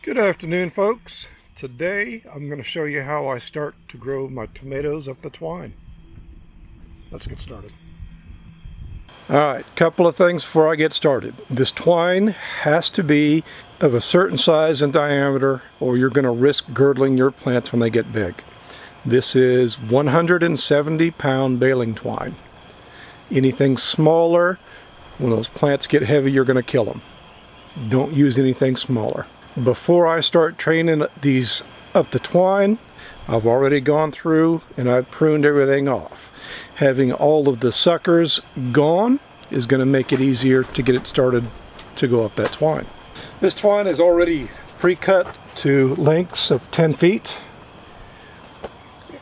Good afternoon, folks. Today I'm going to show you how I start to grow my tomatoes up the twine. Let's get started. Alright, couple of things before I get started. This twine has to be of a certain size and diameter, or you're going to risk girdling your plants when they get big. This is 170-pound baling twine. Anything smaller, when those plants get heavy, you're going to kill them. Don't use anything smaller. Before I start training these up the twine, I've already gone through and I've pruned everything off. Having all of the suckers gone is going to make it easier to get it started to go up that twine. This twine is already pre-cut to lengths of 10 feet,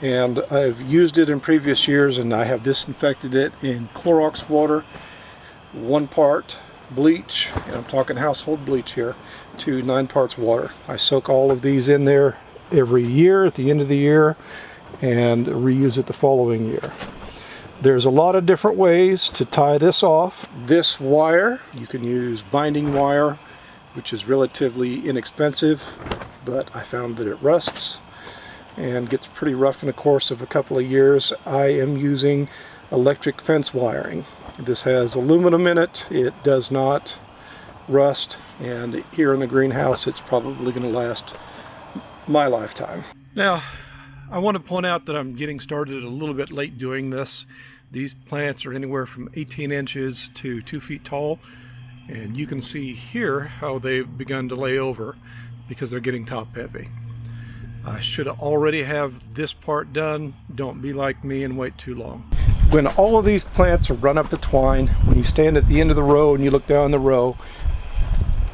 and I've used it in previous years, and I have disinfected it in Clorox water, 1 part bleach, and I'm talking household bleach here, to 9 parts water. I soak all of these in there every year at the end of the year and reuse it the following year. There's a lot of different ways to tie this off. This wire, you can use binding wire, which is relatively inexpensive, but I found that it rusts and gets pretty rough in the course of a couple of years. I am using electric fence wiring. This has aluminum in it. It does not rust, and here in the greenhouse it's probably going to last my lifetime. Now, I want to point out that I'm getting started a little bit late doing this. These plants are anywhere from 18 inches to 2 feet tall, and you can see here how they've begun to lay over because they're getting top heavy. I should already have this part done. Don't be like me and wait too long. When all of these plants are run up the twine, when you stand at the end of the row and you look down the row,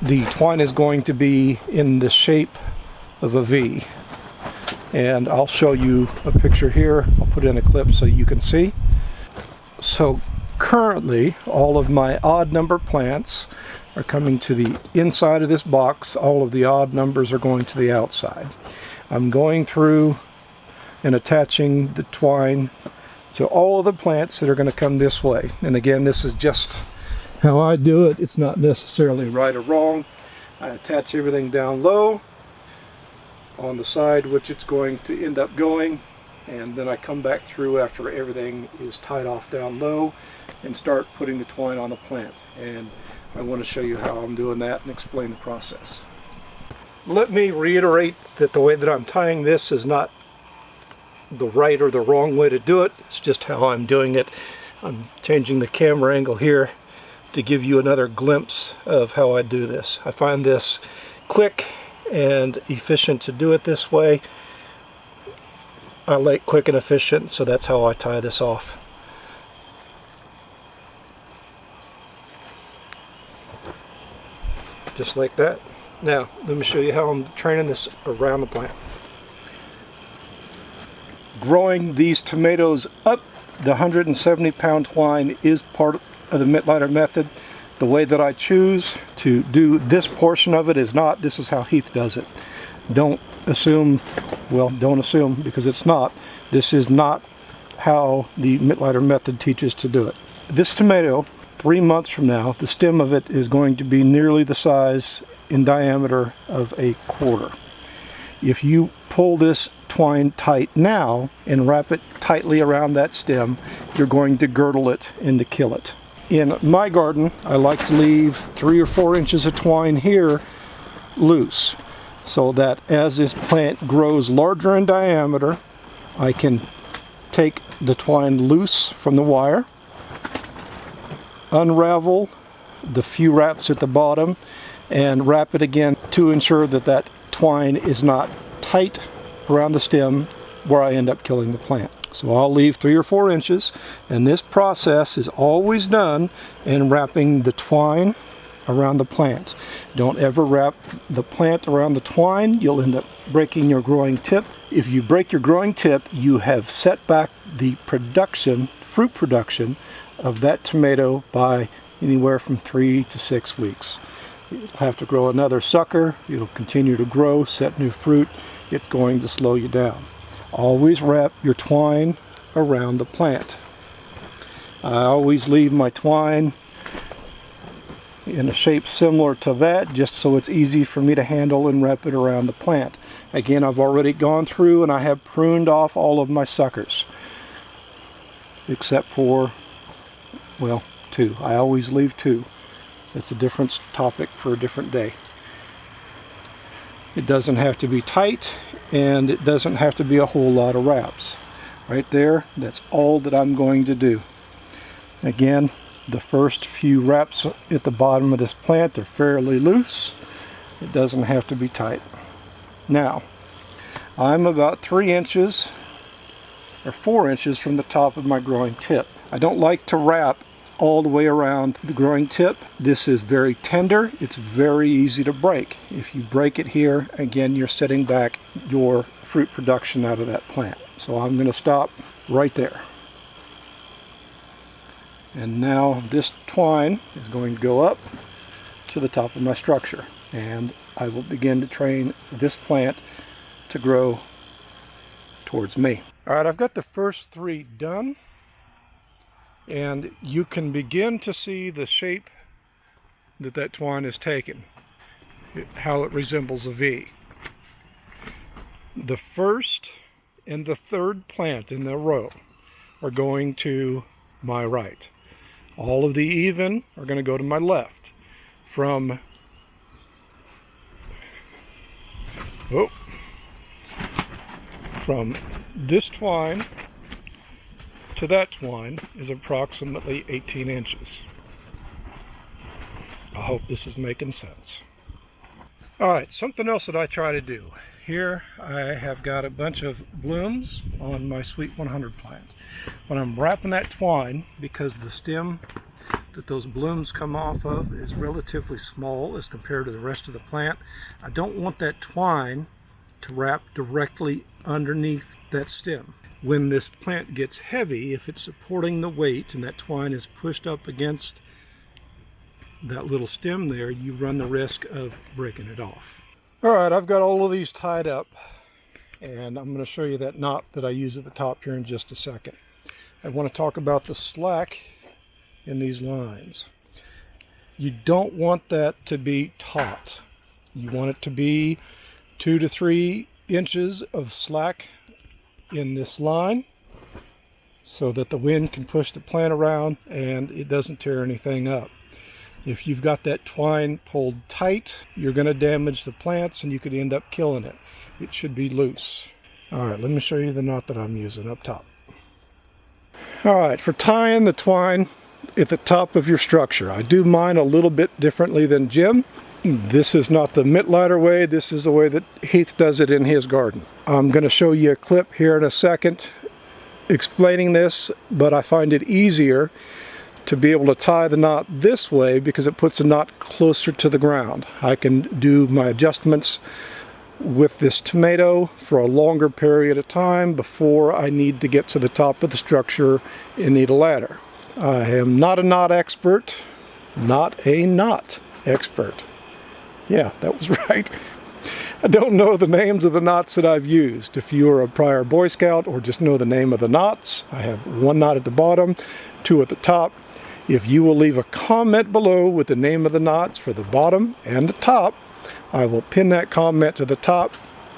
the twine is going to be in the shape of a V. And I'll show you a picture here. I'll put in a clip so you can see. So currently, all of my odd number plants are coming to the inside of this box. All of the odd numbers are going to the outside. I'm going through and attaching the twine to all of the plants that are going to come this way. And again, this is just how I do it. It's not necessarily right or wrong. I attach everything down low on the side which it's going to end up going, and then I come back through after everything is tied off down low and start putting the twine on the plant. And I want to show you how I'm doing that and explain the process. Let me reiterate that the way that I'm tying this is not the right or the wrong way to do it. It's just how I'm doing it. I'm changing the camera angle here to give you another glimpse of how I do this. I find this quick and efficient to do it this way. I like quick and efficient, so that's how I tie this off. Just like that. Now, let me show you how I'm training this around the plant. Growing these tomatoes up the 170-pound twine is part of the Mittleider method. The way that I choose to do this portion of it is not. This is how Heath does it. Don't assume, well, don't assume, because it's not. This is not how the Mittleider method teaches to do it. This tomato, 3 months from now, the stem of it is going to be nearly the size in diameter of a quarter. If you pull this twine tight now and wrap it tightly around that stem, you're going to girdle it and to kill it. In my garden, I like to leave 3 or 4 inches of twine here loose, so that as this plant grows larger in diameter, I can take the twine loose from the wire, unravel the few wraps at the bottom, and wrap it again to ensure that that twine is not tight around the stem where I end up killing the plant. So I'll leave 3 or 4 inches, and this process is always done in wrapping the twine around the plant. Don't ever wrap the plant around the twine. You'll end up breaking your growing tip. If you break your growing tip, you have set back the production, fruit production of that tomato by anywhere from 3 to 6 weeks. You'll have to grow another sucker. It'll continue to grow, set new fruit. It's going to slow you down. Always wrap your twine around the plant. I always leave my twine in a shape similar to that, just so it's easy for me to handle and wrap it around the plant. Again, I've already gone through and I have pruned off all of my suckers, except for, well, 2. I always leave 2. That's a different topic for a different day. It doesn't have to be tight, and it doesn't have to be a whole lot of wraps. Right there, that's all that I'm going to do. Again, the first few wraps at the bottom of this plant are fairly loose. It doesn't have to be tight. Now, I'm about 3 inches or 4 inches from the top of my growing tip. I don't like to wrap all the way around the growing tip. This is very tender. It's very easy to break. If you break it here, again, you're setting back your fruit production out of that plant. So I'm going to stop right there. And now this twine is going to go up to the top of my structure, and I will begin to train this plant to grow towards me. All right, I've got the first 3 done, and you can begin to see the shape that twine has taken, how it resembles a V. The first and the third plant in the row are going to my right. All of the even are going to go to my left. From this twine to that twine is approximately 18 inches. I hope this is making sense. Alright, something else that I try to do. Here I have got a bunch of blooms on my Sweet 100 plant. When I'm wrapping that twine, because the stem that those blooms come off of is relatively small as compared to the rest of the plant, I don't want that twine to wrap directly underneath that stem. When this plant gets heavy, if it's supporting the weight and that twine is pushed up against that little stem there, you run the risk of breaking it off. Alright, I've got all of these tied up, and I'm going to show you that knot that I use at the top here in just a second. I want to talk about the slack in these lines. You don't want that to be taut. You want it to be 2 to 3 inches of slack in this line so that the wind can push the plant around and it doesn't tear anything up. If you've got that twine pulled tight, you're going to damage the plants and you could end up killing it. It should be loose. Alright, let me show you the knot that I'm using up top. Alright, for tying the twine at the top of your structure, I do mine a little bit differently than Jim. This is not the Mittleider way, this is the way that Heath does it in his garden. I'm going to show you a clip here in a second explaining this, but I find it easier to be able to tie the knot this way because it puts the knot closer to the ground. I can do my adjustments with this tomato for a longer period of time before I need to get to the top of the structure and need a ladder. I am not a knot expert. Not a knot expert. Yeah, that was right. I don't know the names of the knots that I've used. If you are a prior Boy Scout or just know the name of the knots, I have 1 knot at the bottom, 2 at the top. If you will leave a comment below with the name of the knots for the bottom and the top, I will pin that comment to the top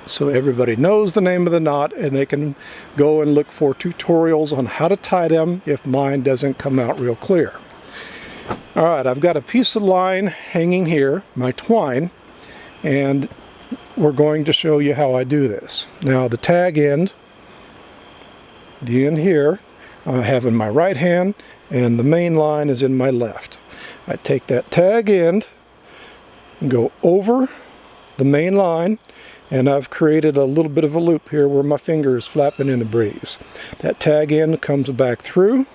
so everybody knows the name of the knot and they can go and look for tutorials on how to tie them if mine doesn't come out real clear. Alright, I've got a piece of line hanging here, my twine, and we're going to show you how I do this. Now the tag end, the end here, I have in my right hand and the main line is in my left. I take that tag end and go over the main line, and I've created a little bit of a loop here where my finger is flapping in the breeze. That tag end comes back through,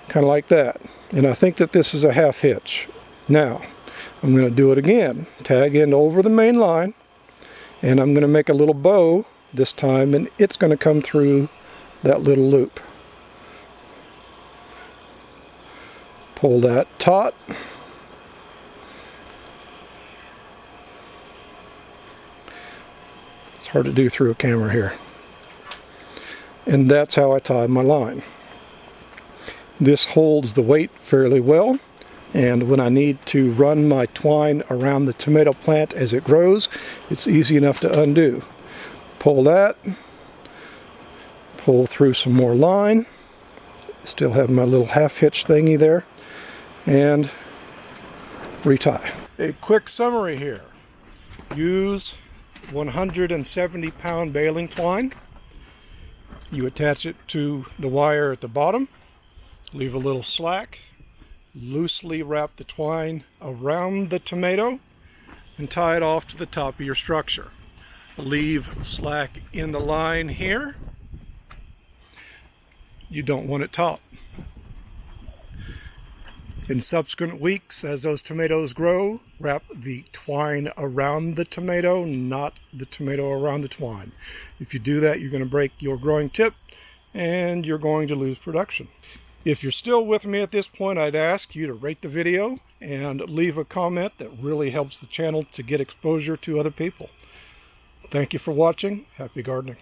kind of like that. And I think that this is a half hitch. Now, I'm going to do it again. Tag end over the main line, and I'm going to make a little bow this time, and it's going to come through that little loop. Pull that taut. It's hard to do through a camera here. And that's how I tie my line. This holds the weight fairly well, and when I need to run my twine around the tomato plant as it grows, it's easy enough to undo. Pull that, pull through some more line, still have my little half hitch thingy there, and retie. A quick summary here. Use 170-pound baling twine. You attach it to the wire at the bottom, leave a little slack, loosely wrap the twine around the tomato, and tie it off to the top of your structure. Leave slack in the line here. You don't want it taut. In subsequent weeks, as those tomatoes grow, wrap the twine around the tomato, not the tomato around the twine. If you do that, you're going to break your growing tip and you're going to lose production. If you're still with me at this point, I'd ask you to rate the video and leave a comment. That really helps the channel to get exposure to other people. Thank you for watching. Happy gardening.